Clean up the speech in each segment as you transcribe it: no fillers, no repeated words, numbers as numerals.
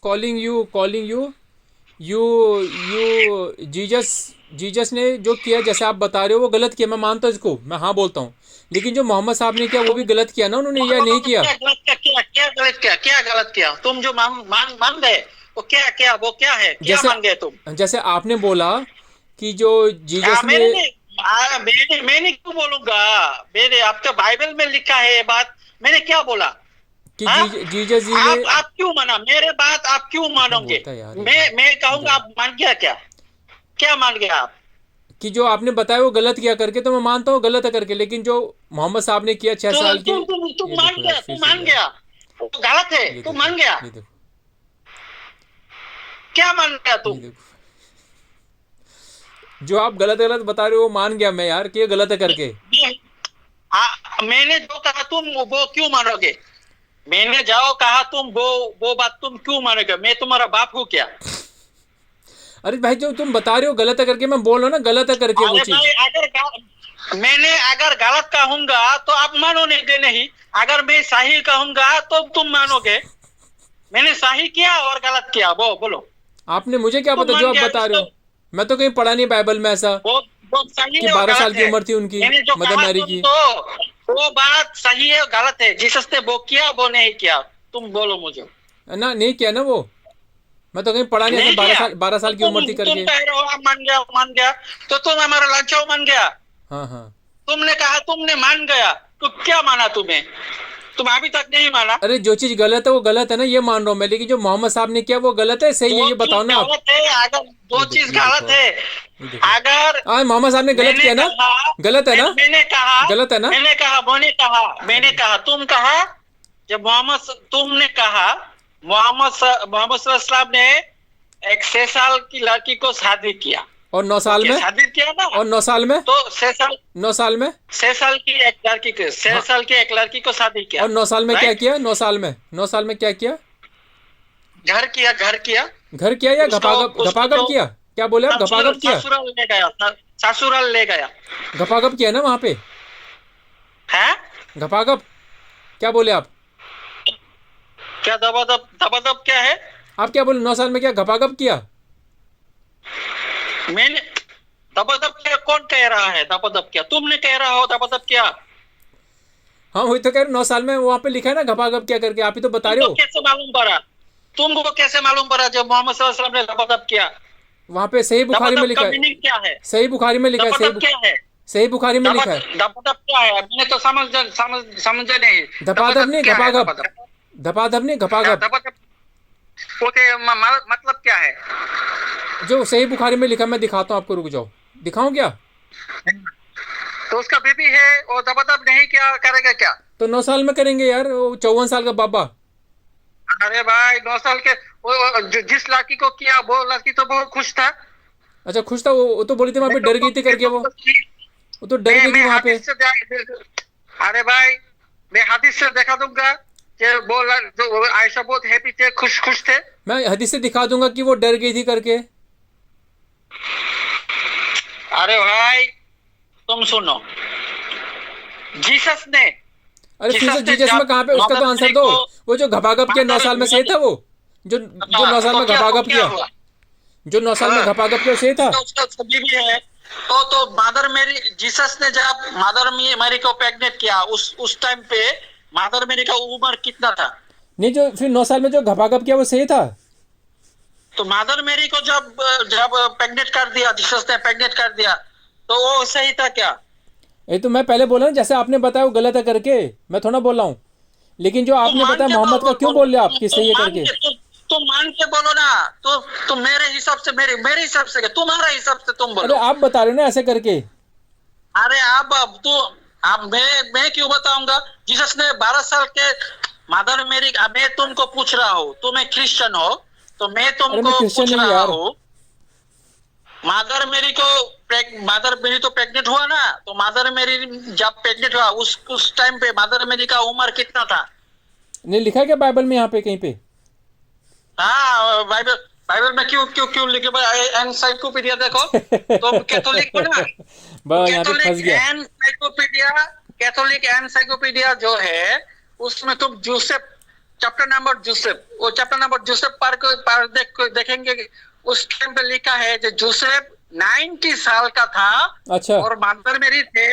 Calling you you Jesus ने जो किया, जैसे आप बता रहे हो वो गलत किया, मैं मानता हूँ इसको, मैं हाँ बोलता हूँ। लेकिन जो मोहम्मद साहब ने किया वो भी गलत किया ना, उन्होंने या नहीं किया? क्या गलत किया? क्या गलत किया? तुम जो मान गए वो क्या क्या, वो क्या है, क्या जैसे मान गए तुम? जैसे आपने बोला कि जो जीजस ने, मैंने नहीं, मैंने क्यों बोलूंगा? मेरे आपके बाइबल में लिखा है ये बात, मैंने क्या बोला? कि हाँ? जीजस जी ने, आप क्यों माना मेरे बात? आप क्यों क्या मानोगे? बोलता है यार ये? मैं कहूंगा, देखो, आप मान गया क्या? क्या मान गया आप? कि जो आपने बताया वो गलत किया करके, तो मैं मानता हूँ गलत है करके, लेकिन जो मोहम्मद साहब ने किया 6 साल की, तुम ये मान देखो यार गया, फिर तुम से मान यार, गया, वो गलत है, ये तुम देखो, मान गया। ये देखो, क्या मान गया ये तुम? देखो, जो आप गलत गलत बता रहे हो वो मान गया मैं यार कि ये गलत है करके। मैंने जो कहा तुम वो क्यों मानोगे? मैंने जाओ कहा तुम वो बात तुम क्यों मानोगे? मैं तुम्हारा बाप हूँ क्या? अरे भाई, जो तुम बता रहे हो गलत है करके, मैं बोल रहा हूँ ना गलत है करके वो अरे चीज। भाई, मैंने अगर गलत कहूंगा तो आप मानोगे नहीं, अगर मैं सही कहूंगा तो तुम मानोगे। मैंने सही किया और गलत किया, वो बोलो। आपने मुझे क्या तुम पता जो मान आप गया बता रहे इसको, हो? मैं तो कहीं पढ़ा नहीं बाइबल में ऐसा वो सही कि है और 12 साल गलत की है। उम्र थी उनकी मैंने जो मदर कहा मैरी तुम की। तो वो बात सही है और गलत है। जीसस ने वो किया वो नहीं किया, तुम बोलो मुझे। ना, नहीं किया ना वो। मैं तो कहीं पढ़ा नहीं ऐसा, नहीं बारह किया साल 12 साल की उम्र थी तुम करके। कह रहे हो आप मान गया तो तुम हमारा लाचाओ मान गया। हाँ हाँ। तुमने कहा तुमने मान गया, तो क्या माना तुम्हें? तुम अभी तक नहीं माना। अरे जो चीज गलत है वो गलत है ना, ये मान रहा हूँ मैं, लेकिन जो मोहम्मद साहब ने किया वो गलत है सही है, दो ये चीज बताओ ना आप। गलत है, अगर दो चीज ये देखो गलत आप, है। ये देखो, अगर मोहम्मद साहब ने गलत मैंने किया ना? कहा गलत है ना? मैंने कहा गलत है ना? तुम कहा, जब तुमने कहा मोहम्मद सल्लल्लाहु ने एक 6 साल की लड़की को शादी किया। और 9 साल ओके, में? शादी किया ना? और 9 साल में? तो 6 साल, 9 साल में? 6 साल की एक लड़की को, छह हाँ। साल की एक लड़की को शादी किया। और 9 साल में क्या राइट? किया? 9 साल में, 9 साल में क्या किया? घर किया। घर किया या उसको उसको घपाघप जो किया? क्या बोले आप, घपाघप किया? ससुराल ले गया, ससुराल ले गया घपाघप किया ना वहां पे? है। घपाघप, क्या बोले आप? क्या दबादब? दबादब क्या है? आप क्या बोले, 9 साल में क्या घपाघप किया? मैंने दबादब क्या? कौन कह रहा है दबादब क्या? तुमने कह रहा हो दबादब क्या? हाँ वही तो कह रहे, 9 साल में वहां पे लिखा है ना घपाघप क्या करके, आप ही तो बता रहे तुमको हो। कैसे मालूम पड़ा? तुमको कैसे मालूम पड़ा जब मोहम्मद सल्लल्लाहु अलैहि वसल्लम ने दबादब किया? वहां पे सही बुखारी में दबादब का लिखा है। मीनिंग क्या है? सही बुखारी में लिखा है, दबादब क्या है? सही बुखारी में लिखा है। दबादब क्या है? मैंने तो समझा नहीं। धपाधप नहीं, क्या है घपाघप। दबादब? धपाधप नहीं, घपाघप। दबादब ओके, मतलब क्या है? जो सही बुखारी में लिखा, मैं दिखाता हूँ आपको, रुक जाओ, दिखाऊं क्या? तो उसका बीबी है और दबादब नहीं क्या करेगा क्या? तो 9 साल में करेंगे यार, वो 54 साल का बाबा। अरे भाई, 9 साल के जिस लड़की को किया वो लड़की तो बहुत खुश था। अच्छा खुश था वो तो बोली थी वहां पे डर गई थी करके, वो तो डर गई थी मैं वहां पे। हदीस से अरे भाई, मैं हदीस से देखा दूंगा कि वो जो आयशा बहुत हैप्पी थे, खुश थे। मैं हदीस से दिखा दूंगा कि वो डर गई थी करके। अरे भाई, तुम सुनो, जीसस ने अरे फिर से जीसस में कहाँ पे, उसका तो आंसर दो। वो जो घपाघप किया 9 साल में सही था वो? जो 9 साल में घपाघप किया, जो 9 साल में घपाघप किया सही था? उसका बीवी है। तो मदर मेरी, जीसस ने जब मदर मेरी को प्रेग्नेंट किया, उस टाइम पे मदर मेरी का उम्र कितना था? नहीं, जो फिर 9 साल में जो घपाघप किया वो सही था? तो मदर मेरी को जब प्रेग्नेंट कर दिया, जीसस ने प्रेग्नेंट कर दिया, तो वो सही था क्या? ये तो मैं पहले बोला ना, जैसे आपने बताया वो गलत है करके, मैं थोड़ा बोल रहा हूँ। लेकिन जो आपने बताया मोहम्मद का क्यों बोल रहे आप कि सही है करके? तुम मान के बोलो ना। तो मेरे हिसाब से, मेरे हिसाब से, तुम्हारे हिसाब से तुम बोलो। अरे आप बता रहे हो ना ऐसे करके। अरे अब तू, अब मैं क्यों बताऊंगा? जीसस ने 12 साल के मदर मेरी, मैं तुमको पूछ रहा हूँ, तुम एक क्रिश्चियन हो, तो मैं अरे मैं तुमको क्रिश्चियन पूछ नहीं रहा यार। हूँ, मदर मेरी तो प्रेग्नेंट हुआ ना, तो मदर मेरी जब प्रेग्नेंट हुआ उस टाइम पे मदर मेरी का उम्र कितना था? नहीं लिखा है क्या बाइबल में यहाँ पे कहीं पे? हाँ, बाइबल में क्यों लिखे? एनसाइक्लोपीडिया देखो। तुम कैथोलिक हो ना? बस यहाँ पे फंस गया। कैथोलिक एनसाइक्लोपीडिया जो है, उसमें तुम चैप्टर नंबर जोसेफ, वो चैप्टर नंबर जोसेफ पर देखेंगे कि उस टाइम पे लिखा है कि जोसेफ 90 साल का था। अच्छा। और मदर मेरी थे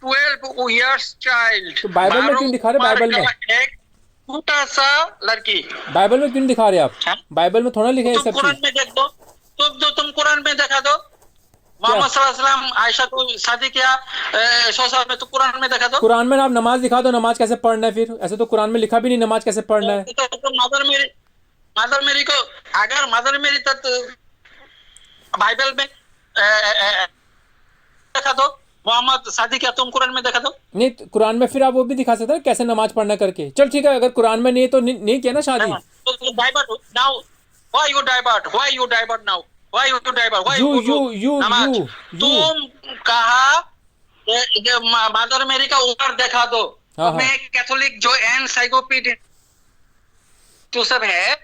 12 इयर्स चाइल्ड। तो बाइबल में क्यों दिखा रहे? बाइबल में एक छोटा सा लड़की। बाइबल में क्यों दिखा रहे आप? हाँ? बाइबल में थोड़ा लिखा है तुम सब कुरान चीज। में देख दो, तुम कुरान में देखा दो। मोहम्मद सल्लल्लाहु अलैहि वसल्लम आयशा को शादी किया 100 साल में, तो कुरान में देखा दो। कुरान में आप नमाज दिखा दो, नमाज कैसे पढ़ना है फिर? ऐसे तो कुरान में लिखा भी नहीं नमाज कैसे पढ़ना है। तो मदर मेरी को अगर मदर मेरी तो बाइबल में देखा दो, मोहम्मद शादी किया, तुम कुरान में देखा दो। नहीं तो कुरान में फिर आप वो भी दिखा सकते हैं कैसे नमाज पढ़ना करके। चल ठीक है, अगर कुरान में नहीं तो नहीं किया ना शादी। तो divert now, why you divert now, why you divert, why you तुम कहा मदर मेरी का ऊपर देखा दो। हाँ, तो मैं कैथोलिक जो एनसाइक्लोपीडिया जो सब है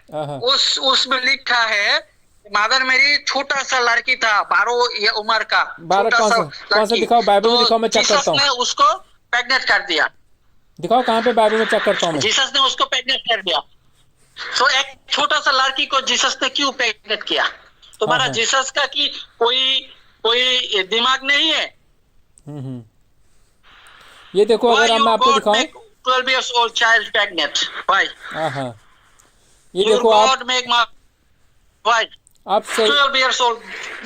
उसमें लिखा है मदर मेरी छोटा सा लड़की था, 12 उम्र का। 12 कौन सा दिखाओ बाइबल में, दिखाओ मैं चेक करता हूँ। उसको प्रेग्नेंट कर दिया। दिखाओ कहाँ पे बाइबल में, चेक करता हूँ मैं। जीसस ने उसको प्रेग्नेंट कर दिया। तो एक छोटा सा लड़की को जीसस ने क्यों प्रेग्नेंट किया? तुम्हारा जीसस का की कोई दिमाग नहीं है? ये देखो, अगर मैं आपको दिखाऊं 12 years old child pregnant, why? ये देखो आप why? आप 12 years old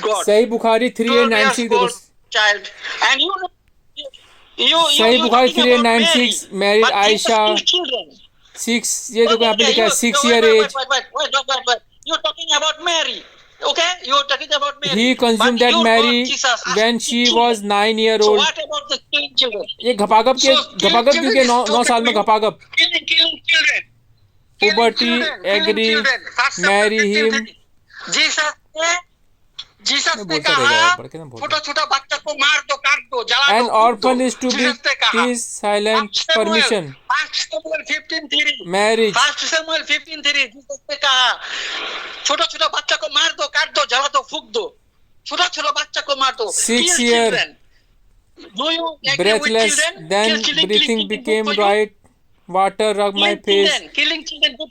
God, सही बुखारी 3896 देखो child, and you सही बुखारी 3896 मैरिड आयशा 6, ये देखो यहाँ पे लिखा है 6 year age. You're talking about Mary, okay? You're talking about Mary. He consumed that Mary when she was 9 year old. So what about the killing children? ये घपागप क्योंकि 9 साल में घपागप. Killing children. Puberty, agree, marry him. Jesus ने कहा छोटा बच्चा को मार दो, काट दो, जला दो। An orphan is to be his silent permission. 1 Samuel 15:3 Marriage. 1 Samuel 15:3 Jesus ने कहा छोटा बच्चा को मार दो, काट दो, जला दो, फूंक दो। छोटा बच्चा को मार दो। 6 year breathless, then breathing became right. Water rub my face.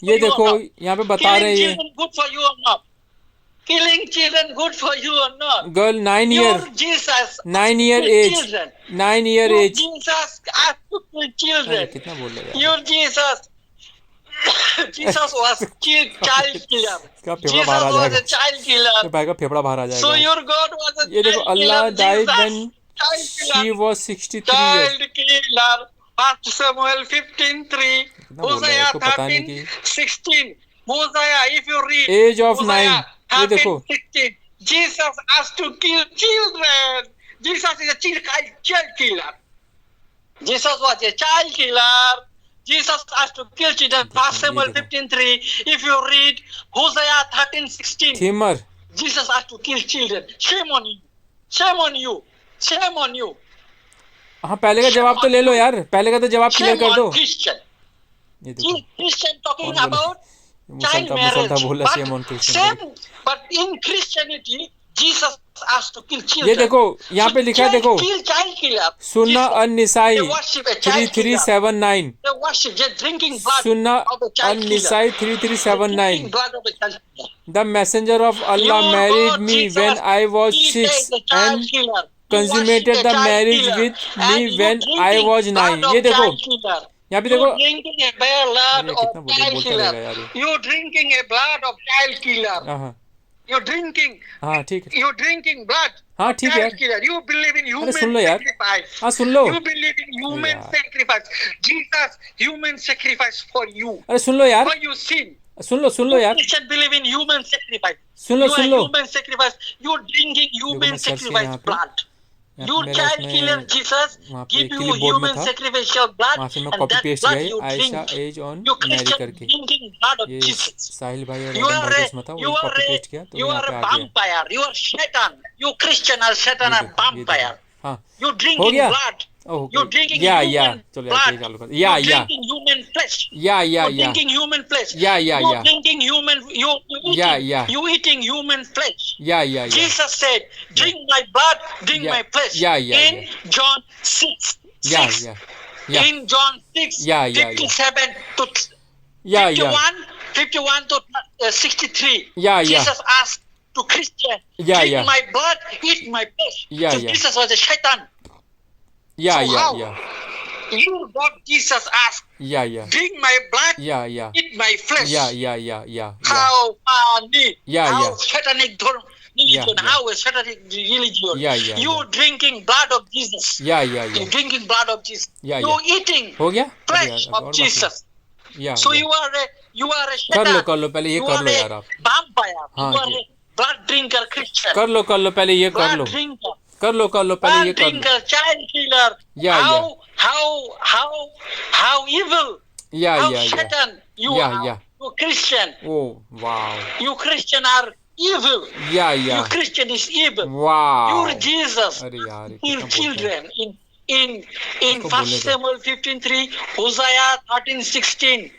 ये देखो यहाँ पे बता रहे हैं Killing children good for you or not? Girl 9 year. Jesus. 9 year age. 9 year age. Jesus asked to kill children. कितना बोल रहे हैं? Your Jesus. Jesus was child killer. Jesus was a child killer. भाई का फेफड़ा बाहर आ जाएगा. So your God was a ये देखो Allah died when she was 63 years. Child killer. 1 Samuel 15:3. Hosea 13:16. Hosea, if you read. Age of 9. ये देखो 16. Jesus asked to kill children. Jesus is a child killer. Jesus was a child killer. Jesus asked to kill children. 1 Samuel 15:3. If you read Hosea 13:16. Timur. Jesus asked to kill children. Shame on you. Shame on you. Shame on you. हाँ पहले का जवाब तो ले लो यार, पहले का तो जवाब क्लियर कर दो. Christian. ये देखो Christian talking about child marriage. Same, but in Christianity, Jesus asked to kill children. ये देखो यहाँ पे लिखा है, देखो child killer. सुन्ना अन-निसाई 3379. सुन्ना अन-निसाई 3379. The messenger of Allah married me when I was 6 and consummated the marriage with me when I was 9. ये देखो यहाँ पे देखो You drinking a blood of child killer. You're drinking. हाँ ठीक है. You're drinking blood. हाँ ठीक है. You believe in human सुन लो यार. sacrifice. हाँ सुन लो. You believe in human sacrifice. Jesus, human sacrifice for you. अरे सुन लो यार. For you sin. सुन लो यार. Christian believe in human sacrifice. Soon low. Human sacrifice. You're drinking human sacrifice blood. You child killer Jesus give you human sacrificial blood and that blood you drink. You Christian drinking blood of Jesus. साहिल भाई You are a vampire. You are Satan. You Christian are Satan and vampire. You drinking blood. You drinking human blood. You drinking human flesh. You drinking human flesh. You drinking human. You eating human flesh. Jesus said, "Drink my blood, drink my flesh." In John 6. In John 6. 57 to Yeah, yeah. 51 to 63. Yeah, yeah. Jesus asked to Christian, Yeah, drink yeah. my blood, eat my flesh. Yeah, so yeah. Jesus was a shaitan. Yeah, So yeah, how? yeah. You, God, Jesus asked, Yeah, yeah. drink my blood, Yeah, yeah. eat my flesh. Yeah, yeah, yeah, yeah, yeah. How funny. Yeah, how yeah. satanic religion. Yeah, yeah. How a satanic religion. Yeah, yeah, You yeah. drinking blood of Jesus. Yeah, yeah, You yeah. drinking blood of Jesus. Yeah, you yeah. eating हो गया? अरे flesh यार, of और बाकी है। Jesus. Yeah, So yeah. you are a shaitan. कर लो पहले ये you कर are लो a यार आप। vampire. हाँ you are ji. a blood drinker Christian. कर लो पहले ये कर blood लो। drinker. कर लो पहले blood ये कर लो। drinker, child killer. Yeah, how evil. Yeah, how yeah, yeah. Satan you Yeah, are. yeah. You Christian. Oh, wow. You Christian are evil. Yeah, yeah. You Christian is evil. Wow. You Jesus. अरे यार ये Kill कितना बोलते हैं। children in इसको 1 बोलने दो। Samuel 15:3, Hosea 13:16.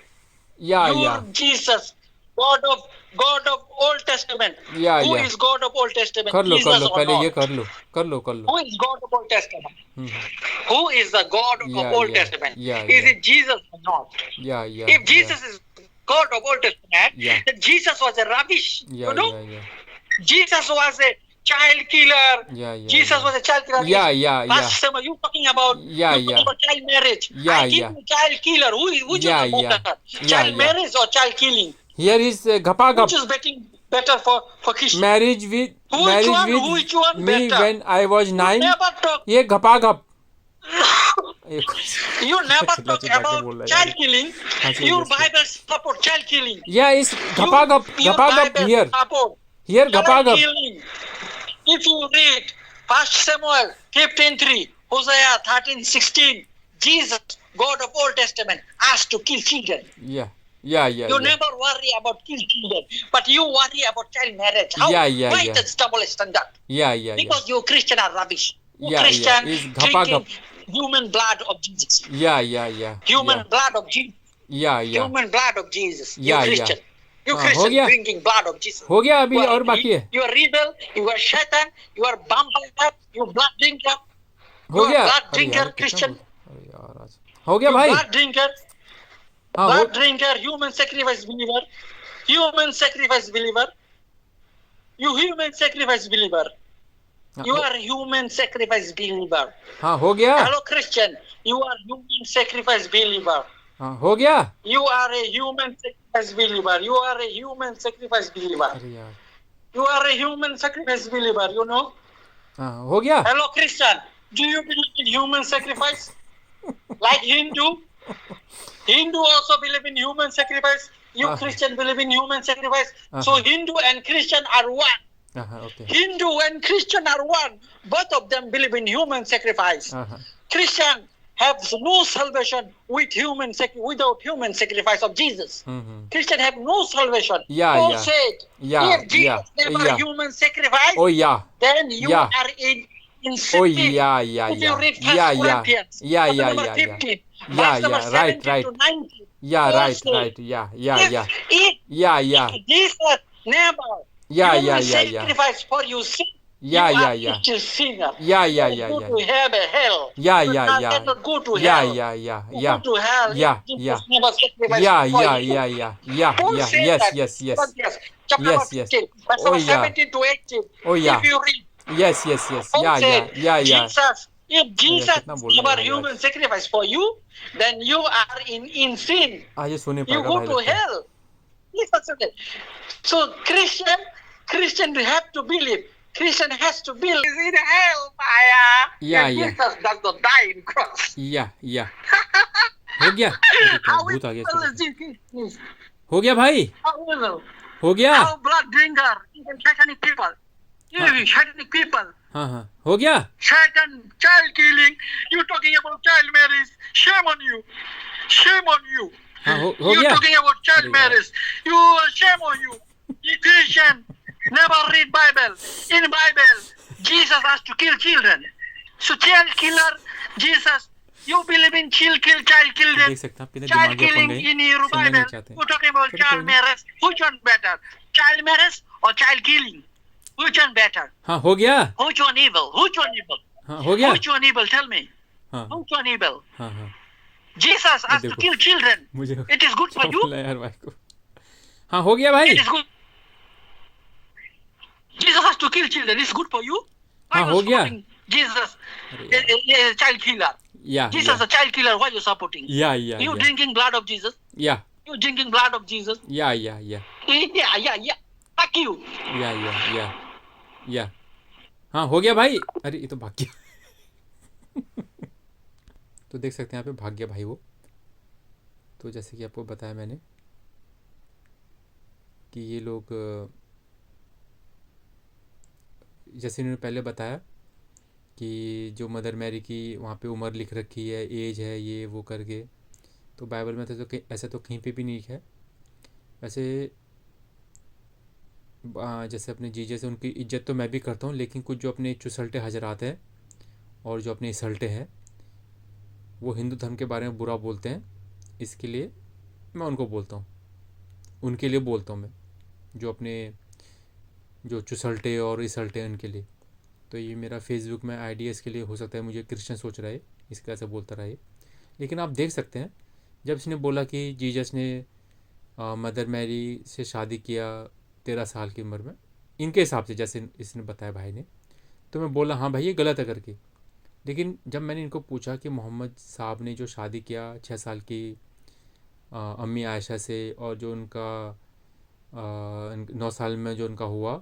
Yeah, You yeah. Jesus, God of Old Testament. Yeah, Who yeah. is God of Old Testament? कर लो Jesus or पहले not? ये कर लो। Who is God of Old Testament? Hmm, Who is the God Yeah, of Old yeah, Testament? yeah, Is yeah. it Jesus or not? Yeah, yeah. If Jesus is God of Old Testament, Yeah. then Jesus was a rubbish. Yeah, you know? yeah, Jesus was a child killer. yeah. Jesus yeah. was a child killer. Yeah, yeah, Pastor yeah. Samuel, you talking about Yeah, you talking yeah. about child marriage. Yeah, I give yeah. you child killer. Which Yeah, is yeah. better? Yeah, Child yeah. marriage or child killing? Here is Ghapagap. Which is better for Christian? Marriage with Which one me better? when I was 9. Never talk. ये Ghapagap. You never talk about child killing. Your Bible support child killing. Yeah, is Ghapagap. Your Ghapagap Bible here. support Here child Ghapagap. killing. If you read 1 Samuel 15:3, Hosea 13:16, Jesus, God of Old Testament, asked to kill children. Yeah. You never worry about kill children, but you worry about child marriage. How? Yeah, Why yeah. that's double standard? Yeah. Because you Christian are rubbish. You Yeah, Christian Is drinking Ghapagap. human blood of Jesus. Yeah. Human blood of Jesus. Yeah. Human blood of Jesus. Yeah, you Christian. You हाँ, Christian हो गया? drinking blood of Jesus. हो गया अभी You are- और बाकी है. You are rebel. You are shaitan. You are vampire. You are blood drinker. हो You गया. are blood अरे drinker, यार, कितना Christian. बोल- अरे यार आज. हो गया You भाई. blood drinker. हाँ Blood drinker. Human sacrifice believer. Human sacrifice believer. You human sacrifice believer. You are human sacrifice believer. हाँ हो गया. Hello Christian. You are human sacrifice believer. हाँ हो गया. You are a human sacrifice believer. You are a human sacrifice believer. अरे यार. You are a human sacrifice believer, you know. हाँ हो गया. Hello Christian. Do you believe in human sacrifice? Like Hindu? Hindu also believe in human sacrifice. You Christian believe in human sacrifice. So Hindu and Christian are one. Okay. Hindu and Christian are one. Both of them believe in human sacrifice. Christian have no salvation without human sacrifice of Jesus. Christian have no salvation. Paul said, if Jesus never human sacrifice, then you are in sin. If you read 1 Corinthians, chapter number 15, verse number 17 to 19. If Jesus never human sacrifice for you sin, you are still sinner. Go to hell. You cannot go to hell. Go to hell. Jesus never sacrificed for you. Paul said that. Chapter number 15, verse number 17 to 18. If you read, Paul said, Jesus, if Jesus never human sacrifice for you, then you are in sin. You go to hell. So Christian have to believe. Christian has to believe in hell, fire. Jesus does not die in cross. हो गया. भूत आ गया. हो गया भाई. हो गया. How blood drinker, even satanic people. You satanic people. हाँ हो गया. Satan, child killing. You talking about child marriage. Shame on you. Shame on you. हाँ हो You गया. talking about child marriage. You shame on you. You Christian. Never read Bible. In Bible, Jesus has to kill children. So child killer, Jesus, you believe in child देख children. सकते हैं अपने Child दिमाग में killing पंगे in your सुनना नहीं Bible. चाहते. You're talking about चलो कोई child नहीं. marriage. Which one better? Child marriage or child killing? Which one better? हाँ हो गया. Which one evil? Which one evil? हाँ हो गया. Which one evil? Tell me. हाँ Which one evil? हाँ Jesus has to kill children. मुझे It is good for you. यार भाई को। हाँ हो गया भाई। It is good. Jesus has to kill children. It's good for you. हाँ हो गया। Jesus is a child killer. Yeah. Jesus a child killer. Why you supporting? Yeah. You drinking blood of Jesus? Yeah. You drinking blood of Jesus? Yeah. Yeah. Fuck you. Yeah. हाँ हो गया भाई। अरे ये तो भाग गया। तो देख सकते हैं यहाँ पे भाग गया भाई वो। तो जैसे कि आपको बताया मैंने कि ये लोग, जैसे इन्होंने पहले बताया कि जो मदर मैरी की वहाँ पे उम्र लिख रखी है, एज है, ये वो करके, तो बाइबल में तो ऐसा तो कहीं पे भी नहीं है। वैसे जैसे अपने जीजे से उनकी इज्जत तो मैं भी करता हूँ, लेकिन कुछ जो अपने चुसलटे हजरात हैं और जो अपने इसल्टे हैं वो हिंदू धर्म के बारे में बुरा बोलते हैं, इसके लिए मैं उनको बोलता हूँ, उनके लिए बोलता हूँ मैं, जो अपने जो चुसलटे और इसल्टे हैं उनके लिए। तो ये मेरा फेसबुक में आईडी इसके लिए हो सकता है मुझे क्रिश्चियन सोच रहा है, इसका ऐसा बोलता रहा है। लेकिन आप देख सकते हैं जब इसने बोला कि जीसस ने मदर मैरी से शादी किया 13 साल की उम्र में, इनके हिसाब से जैसे इसने बताया भाई ने, तो मैं बोला हाँ भाई ये गलत है करके। लेकिन जब मैंने इनको पूछा कि मोहम्मद साहब ने जो शादी किया 6 साल की अम्मी आयशा से, और जो उनका 9 साल में जो उनका हुआ,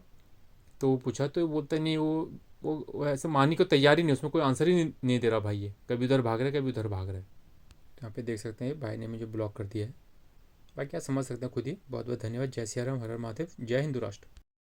तो वो पूछा तो बोलता नहीं, वो ऐसे मानने को तैयार ही नहीं, उसमें कोई आंसर ही नहीं दे रहा भाई, ये कभी उधर भाग रहा है कभी उधर भाग रहा है। तो यहाँ पे देख सकते हैं भाई ने मुझे ब्लॉक कर दिया है। बाकी क्या समझ सकते हैं खुद ही। बहुत बहुत धन्यवाद। जय सिया राम, हर हर महादेव, जय हिंदू राष्ट्र।